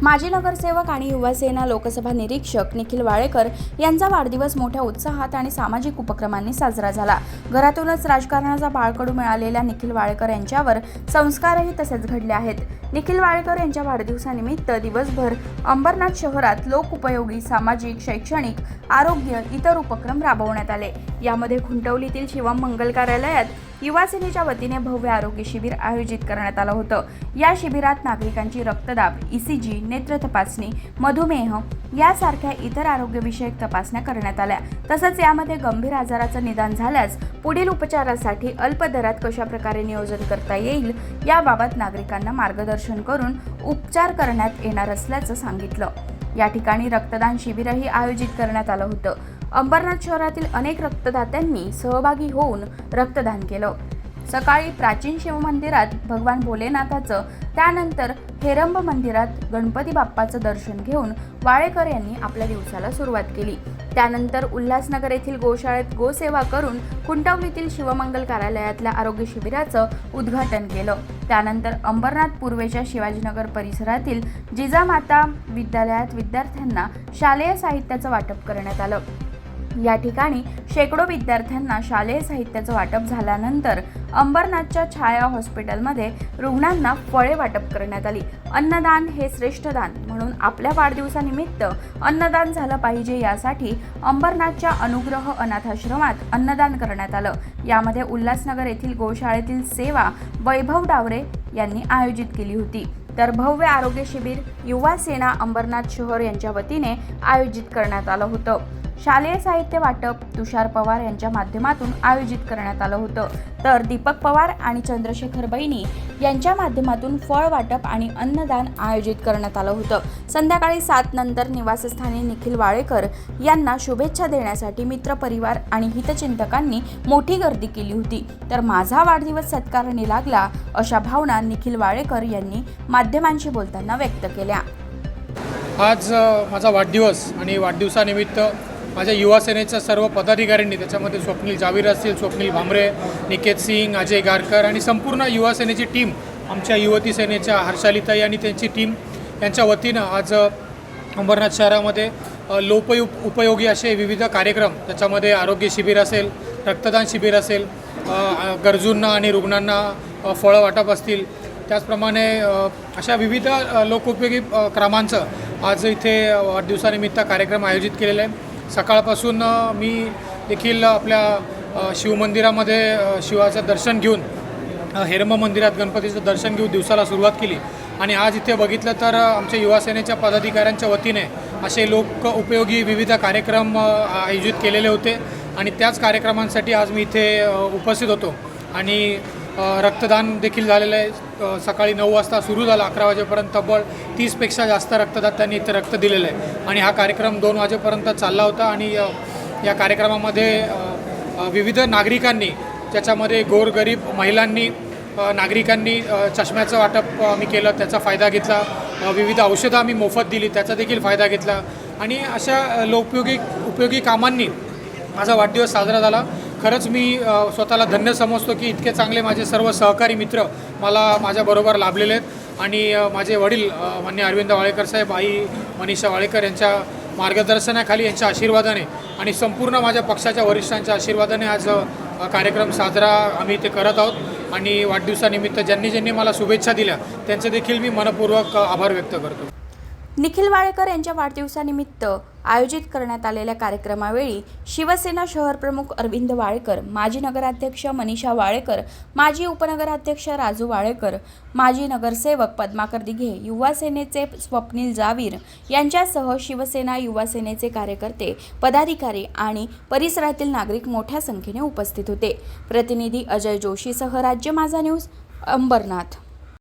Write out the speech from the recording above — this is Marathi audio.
माजी नगरसेवक आणि युवासेना लोकसभा निरीक्षक निखिल वाळेकर यांचा वाढदिवस मोठ्या उत्साहात आणि सामाजिक उपक्रमांनी साजरा झाला। घरातूनच राजकारणाचा बाळकडू मिळालेल्या निखिल वाळेकर यांच्यावर संस्कारही तसेच घडले आहेत। निखिल वाळेकर यांच्या वाढदिवसानिमित्त दिवसभर अंबरनाथ शहरात लोकोपयोगी, सामाजिक, शैक्षणिक, आरोग्य इतर उपक्रम राबवण्यात आले। यामध्ये खुंटवलीतील शिवम मंगल कार्यालयात युवासेनेच्या वतीने भव्य आरोग्य शिबिर आयोजित करण्यात आलं होतं। या शिबिरात नागरिकांची रक्तदाब, ECG, नेत्र तपासणी, मधुमेह यासारख्या इतर आरोग्यविषयक तपासण्या करण्यात आल्या। तसंच यामध्ये गंभीर आजाराचं निदान झाल्यास पुढील उपचारासाठी अल्प दरात कशा प्रकारे नियोजन करता येईल याबाबत नागरिकांना मार्गदर्शन करून उपचार करण्यात येणार असल्याचं सांगितलं। या ठिकाणी रक्तदान शिबिरही आयोजित करण्यात आलं होतं। अंबरनाथ शहरातील अनेक रक्तदात्यांनी सहभागी होऊन रक्तदान केलं। सकाळी प्राचीन शिवमंदिरात भगवान भोलेनाथाचं, त्यानंतर हेरंब मंदिरात गणपती बाप्पाचं दर्शन घेऊन वाळेकर यांनी आपल्या दिवसाला सुरुवात केली। त्यानंतर उल्हासनगर येथील गोशाळेत गोसेवा करून खुंटवलीतील शिवमंगल कार्यालयातल्या आरोग्य शिबिराचं उद्घाटन केलं। त्यानंतर अंबरनाथ पूर्वेच्या शिवाजीनगर परिसरातील जिजामाता विद्यालयात विद्यार्थ्यांना शालेय साहित्याचं वाटप करण्यात आलं। या ठिकाणी शेकडो विद्यार्थ्यांना शालेय साहित्याचं वाटप झाल्यानंतर अंबरनाथच्या छाया हॉस्पिटलमध्ये रुग्णांना फळे वाटप करण्यात आली। अन्नदान हे श्रेष्ठ दान म्हणून आपल्या वाढदिवसानिमित्त अन्नदान झालं पाहिजे यासाठी अंबरनाथच्या अनुग्रह अनाथाश्रमात अन्नदान करण्यात आलं। यामध्ये उल्हासनगर येथील गोशाळेतील सेवा वैभव डावरे यांनी आयोजित केली होती। तर भव्य आरोग्य शिबिर युवा सेना अंबरनाथ शहर यांच्या वतीने आयोजित करण्यात आलं होतं। शालेय साहित्य वाटप तुषार पवार यांच्या माध्यमातून आयोजित करण्यात आलं होतं। तर दीपक पवार आणि चंद्रशेखर बैनी यांच्या माध्यमातून फळ वाटप आणि अन्नदान आयोजित करण्यात आलं होतं। संध्याकाळी 7 नंतर निवासस्थानी निखिल वाळेकर यांना शुभेच्छा देण्यासाठी मित्रपरिवार आणि हितचिंतकांनी मोठी गर्दी केली होती। तर माझा वाढदिवस सत्कारणी लागला अशा भावना निखिल वाळेकर यांनी माध्यमांशी बोलताना व्यक्त केल्या। आज माझा वाढदिवस आणि वाढदिवसानिमित्त माझ्या युवा सेनेच्या सर्व पदाधिकाऱ्यांनी, त्याच्यामध्ये स्वप्नील जावीर असतील, स्वप्नील भामरे, निकेत सिंग, अजय गारकर आणि संपूर्ण युवा सेनेची टीम, आमच्या युवती सेनेच्या हर्षालीताई आणि त्यांची टीम यांच्या वतीनं आज अंबरनाथ शहरामध्ये उपयोगी असे विविध कार्यक्रम, त्याच्यामध्ये आरोग्य शिबिर असेल, रक्तदान शिबिर असेल, गरजूंना आणि रुग्णांना फळं वाटप असतील, त्याचप्रमाणे अशा विविध लोकोपयोगी क्रमांचं आज इथे वाढदिवसानिमित्त कार्यक्रम आयोजित केलेले आहे। सकाळपासून मी देखील आपल्या शिवमंदिरामध्ये शिवाचं दर्शन घेऊन हेरंब मंदिरात गणपतीचं दर्शन घेऊन दिवसाला सुरुवात केली आणि आज इथे बघितलं तर आमच्या युवा सेनेच्या पदाधिकाऱ्यांच्या वतीने असे लोक उपयोगी विविध कार्यक्रम आयोजित केलेले होते आणि त्याच कार्यक्रमांसाठी आज मी इथे उपस्थित होतो आणि रक्तदान देखील झालेलं आहे। सकाळी 9 वाजता सुरू झाला, 11 वाजेपर्यंत तब्बल 30पेक्षा जास्त रक्तदात्यांनी इथे रक्त दिलेलं आहे आणि हा कार्यक्रम 2 वाजेपर्यंत चालला होता आणि या कार्यक्रमामध्ये विविध नागरिकांनी, ज्याच्यामध्ये गोरगरीब महिलांनी, नागरिकांनी चष्म्याचं वाटप आम्ही केलं, त्याचा फायदा घेतला। विविध औषधं आम्ही मोफत दिली, त्याचा देखील फायदा घेतला आणि अशा उपयोगी कामांनी माझा वाढदिवस साजरा झाला। खरंच मी स्वतःला धन्य समजतो की इतके चांगले माझे सर्व सहकारी मित्र मला माझ्याबरोबर लाभलेले आहेत आणि माझे वडील माननीय अरविंद वाळेकर साहेब, आई मनीषा वाळेकर यांच्या मार्गदर्शनाखाली, यांच्या आशीर्वादाने आणि संपूर्ण माझ्या पक्षाच्या वरिष्ठांच्या आशीर्वादाने आज कार्यक्रम साजरा आम्ही इथे करत आहोत आणि वाढदिवसानिमित्त ज्यांनी मला शुभेच्छा दिल्या त्यांचे देखील मी मनपूर्वक आभार व्यक्त करतो। निखिल वाळेकर यांच्या वाढदिवसानिमित्त आयोजित करण्यात आलेल्या कार्यक्रमावेळी शिवसेना शहर प्रमुख अरविंद वाळेकर, माजी नगराध्यक्ष मनीषा वाळेकर, माजी उपनगराध्यक्ष राजू वाळेकर, माजी नगरसेवक पद्माकर दिघे, युवा सेनेचे स्वप्नील जावीर यांच्यासह शिवसेना युवा सेनेचे कार्यकर्ते, पदाधिकारी आणि परिसरातील नागरिक मोठ्या संख्येने उपस्थित होते। प्रतिनिधी अजय जोशीसह राज्य माझा न्यूज, अंबरनाथ।